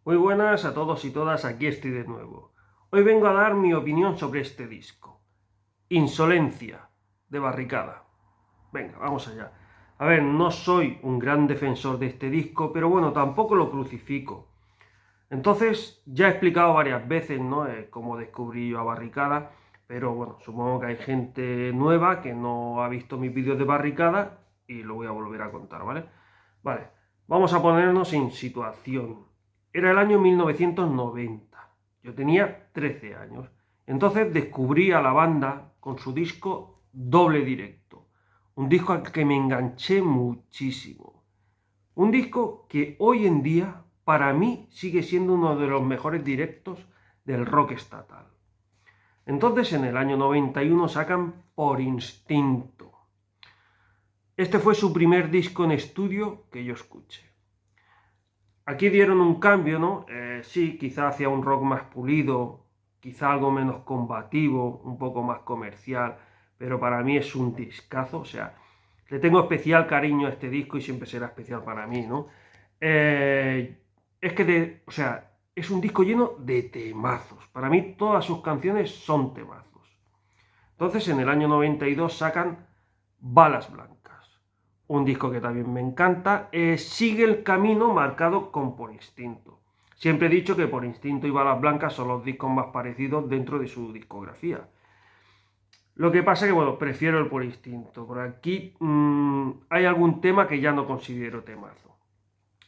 Muy buenas a todos y todas, aquí estoy de nuevo. Hoy vengo a dar mi opinión sobre este disco. Insolencia, de Barricada. Venga, vamos allá. A ver, no soy un gran defensor de este disco, pero bueno, tampoco lo crucifico. Entonces, ya he explicado varias veces, ¿no? Cómo descubrí yo a Barricada, pero bueno, supongo que hay gente nueva que no ha visto mis vídeos de Barricada y lo voy a volver a contar, ¿vale? Vale, vamos a ponernos en situación. Era el año 1990, yo tenía 13 años. Entonces descubrí a la banda con su disco Doble Directo, un disco al que me enganché muchísimo. Un disco que hoy en día, para mí, sigue siendo uno de los mejores directos del rock estatal. Entonces, en el año 91 sacan Por Instinto. Este fue su primer disco en estudio que yo escuché. Aquí dieron un cambio, ¿no? Sí, quizá hacia un rock más pulido, quizá algo menos combativo, un poco más comercial, pero para mí es un discazo, o sea, le tengo especial cariño a este disco y siempre será especial para mí, ¿no? Es que, o sea, es un disco lleno de temazos. Para mí todas sus canciones son temazos. Entonces, en el año 92 sacan Balas Blancas, un disco que también me encanta. Sigue el camino marcado con Por Instinto. Siempre he dicho que Por Instinto y Balas Blancas son los discos más parecidos dentro de su discografía. Lo que pasa es que, bueno, prefiero el Por Instinto. Por aquí hay algún tema que ya no considero temazo,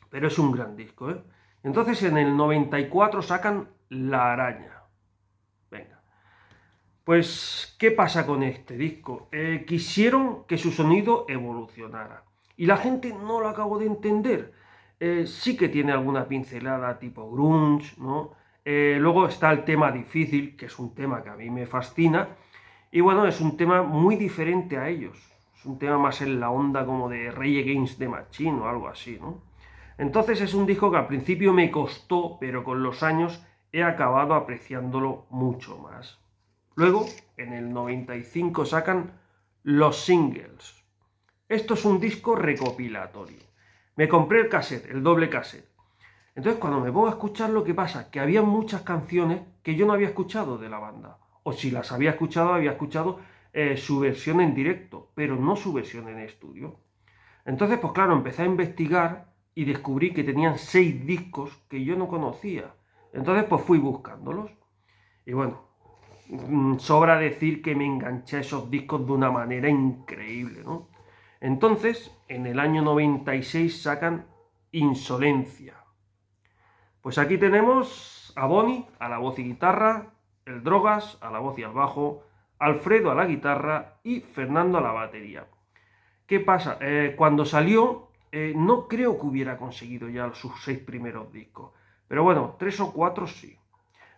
pero es un gran disco, ¿eh? Entonces, en el 94 sacan La Araña. Venga. Pues, ¿qué pasa con este disco? Quisieron que su sonido evolucionara y la gente no lo acabó de entender. Sí que tiene alguna pincelada tipo grunge, ¿no? Luego está el tema difícil, que es un tema que a mí me fascina, y bueno, es un tema muy diferente a ellos. Es un tema más en la onda como de Rage Against the Machine o algo así, ¿no? Entonces es un disco que al principio me costó, pero con los años he acabado apreciándolo mucho más. Luego, en el 95 sacan Los Singles. Esto es un disco recopilatorio. Me compré el cassette, el doble cassette. Entonces, cuando me pongo a escuchar, lo que pasa que había muchas canciones que yo no había escuchado de la banda. O si las había escuchado su versión en directo, pero no su versión en estudio. Entonces, pues claro, empecé a investigar y descubrí que tenían 6 discos que yo no conocía. Entonces, pues fui buscándolos. Y bueno, sobra decir que me enganché a esos discos de una manera increíble, ¿no? Entonces, en el año 96 sacan Insolencia. Pues aquí tenemos a Bonnie a la voz y guitarra, el Drogas a la voz y al bajo, Alfredo a la guitarra y Fernando a la batería. ¿Qué pasa? Cuando salió, no creo que hubiera conseguido ya sus 6 primeros discos, pero bueno, 3 o 4 sí.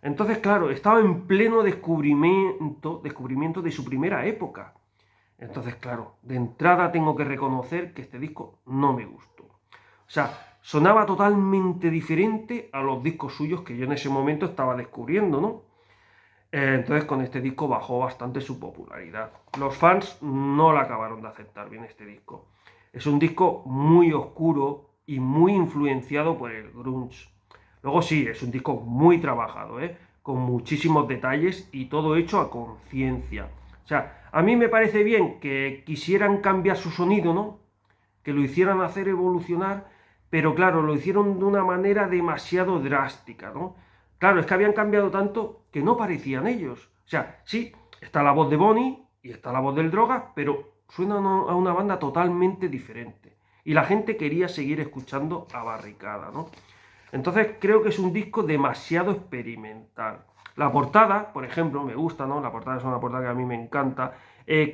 Entonces, claro, estaba en pleno descubrimiento de su primera época. Entonces, claro, de entrada tengo que reconocer que este disco no me gustó. O sea, sonaba totalmente diferente a los discos suyos que yo en ese momento estaba descubriendo, ¿no? Entonces con este disco bajó bastante su popularidad. Los fans no la acabaron de aceptar bien este disco. Es un disco muy oscuro y muy influenciado por el grunge. Luego sí, es un disco muy trabajado, ¿eh? Con muchísimos detalles y todo hecho a conciencia. O sea, a mí me parece bien que quisieran cambiar su sonido, ¿no? Que lo hicieran hacer evolucionar, pero claro, lo hicieron de una manera demasiado drástica, ¿no? Claro, es que habían cambiado tanto que no parecían ellos. O sea, sí, está la voz de Bonnie y está la voz del Droga, pero suena a una banda totalmente diferente. Y la gente quería seguir escuchando a Barricada, ¿no? Entonces creo que es un disco demasiado experimental. La portada, por ejemplo, me gusta, ¿no? La portada es una portada que a mí me encanta.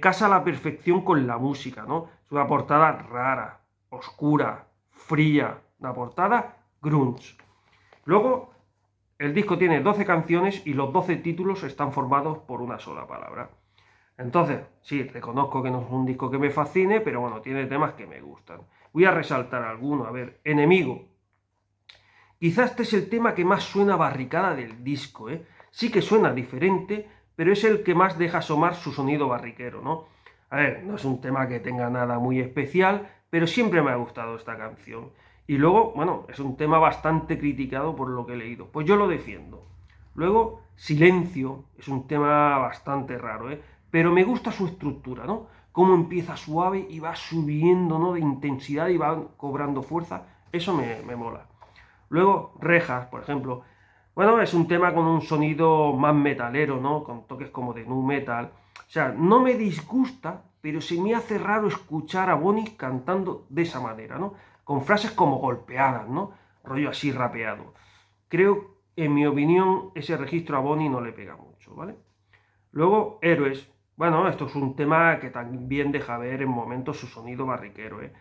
Casa a la perfección con la música, ¿no? Es una portada rara, oscura, fría. Una portada grunge. Luego, el disco tiene 12 canciones y los 12 títulos están formados por una sola palabra. Entonces, sí, reconozco que no es un disco que me fascine, pero bueno, tiene temas que me gustan. Voy a resaltar alguno. A ver, Enemigo. Quizá este es el tema que más suena barricada del disco, ¿eh? Sí que suena diferente, pero es el que más deja asomar su sonido barriquero, ¿no? A ver, no es un tema que tenga nada muy especial, pero siempre me ha gustado esta canción. Y luego, bueno, es un tema bastante criticado por lo que he leído. Pues yo lo defiendo. Luego, Silencio es un tema bastante raro, ¿eh? Pero me gusta su estructura, ¿no? Cómo empieza suave y va subiendo, ¿no? De intensidad y va cobrando fuerza. Eso me mola. Luego, Rejas, por ejemplo. Bueno, es un tema con un sonido más metalero, ¿no? Con toques como de nu metal. O sea, no me disgusta, pero se me hace raro escuchar a Bonnie cantando de esa manera, ¿no? Con frases como golpeadas, ¿no? Rollo así rapeado. Creo, en mi opinión, ese registro a Bonnie no le pega mucho, ¿vale? Luego, Héroes. Bueno, esto es un tema que también deja ver en momentos su sonido barriquero, ¿eh?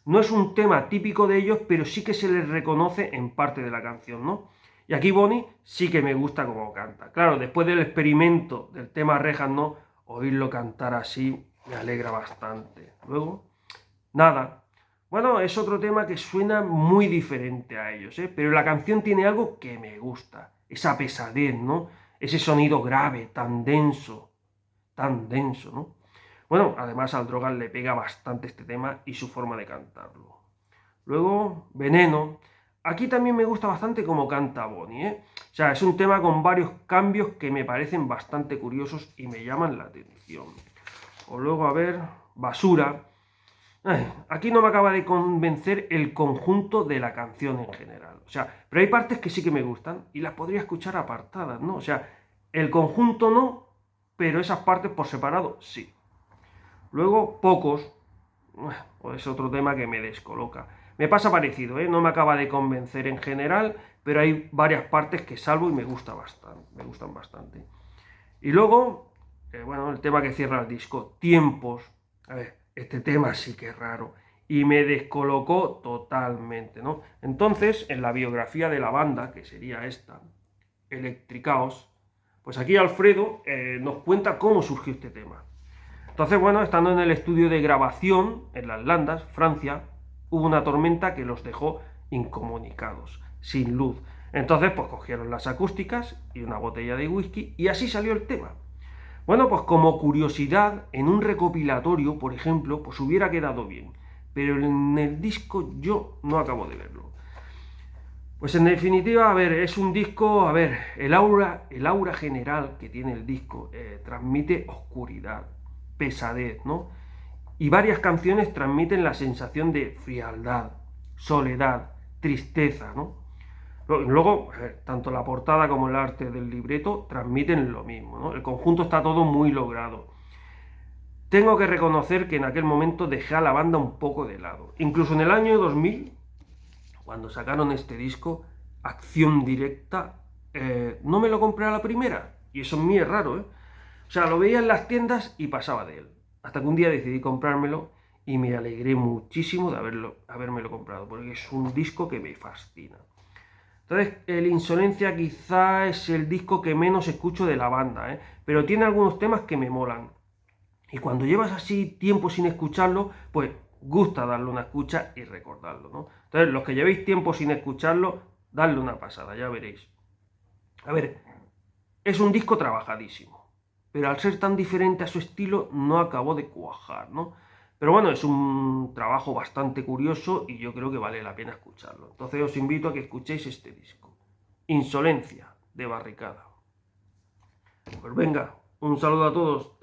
No es un tema típico de ellos, pero sí que se les reconoce en parte de la canción, ¿no? Y aquí Bonnie sí que me gusta como canta. Claro, después del experimento del tema Rejas, ¿no? Oírlo cantar así me alegra bastante. Luego, Nada. Bueno, es otro tema que suena muy diferente a ellos, ¿eh? Pero la canción tiene algo que me gusta. Esa pesadez, ¿no? Ese sonido grave, tan denso, ¿no? Bueno, además al Drogan le pega bastante este tema y su forma de cantarlo. Luego, Veneno. Aquí también me gusta bastante cómo canta Bonnie, ¿eh? O sea, es un tema con varios cambios que me parecen bastante curiosos y me llaman la atención. O luego, a ver, Basura. Aquí no me acaba de convencer el conjunto de la canción en general. O sea, pero hay partes que sí que me gustan y las podría escuchar apartadas, ¿no? O sea, el conjunto no, pero esas partes por separado sí. Luego, Pocos, es otro tema que me descoloca. Me pasa parecido, ¿eh? No me acaba de convencer en general, pero hay varias partes que salvo y me gustan bastante. Y luego, bueno, el tema que cierra el disco, Tiempos. A ver, este tema sí que es raro y me descolocó totalmente, ¿no? Entonces, en la biografía de la banda, que sería esta, Electricaos, pues aquí Alfredo nos cuenta cómo surgió este tema. Entonces, bueno, estando en el estudio de grabación en las Landas, Francia, hubo una tormenta que los dejó incomunicados, sin luz. Entonces, pues cogieron las acústicas y una botella de whisky y así salió el tema. Bueno, pues como curiosidad, en un recopilatorio, por ejemplo, pues hubiera quedado bien, pero en el disco yo no acabo de verlo. Pues en definitiva, a ver, es un disco, a ver, el aura general que tiene el disco transmite oscuridad, pesadez, ¿no? Y varias canciones transmiten la sensación de frialdad, soledad, tristeza, ¿no? Luego, tanto la portada como el arte del libreto transmiten lo mismo, ¿no? El conjunto está todo muy logrado. Tengo que reconocer que en aquel momento dejé a la banda un poco de lado. Incluso en el año 2000, cuando sacaron este disco, Acción Directa, no me lo compré a la primera. Y eso en mí es raro, ¿eh? O sea, lo veía en las tiendas y pasaba de él. Hasta que un día decidí comprármelo y me alegré muchísimo de habérmelo comprado, porque es un disco que me fascina. Entonces, el Insolencia quizá es el disco que menos escucho de la banda, ¿eh? Pero tiene algunos temas que me molan. Y cuando llevas así tiempo sin escucharlo, pues gusta darle una escucha y recordarlo, ¿no? Entonces, los que llevéis tiempo sin escucharlo, dadle una pasada, ya veréis. A ver, es un disco trabajadísimo, pero al ser tan diferente a su estilo, no acabó de cuajar, ¿no? Pero bueno, es un trabajo bastante curioso y yo creo que vale la pena escucharlo. Entonces os invito a que escuchéis este disco. Insolencia, de Barricada. Pues venga, un saludo a todos.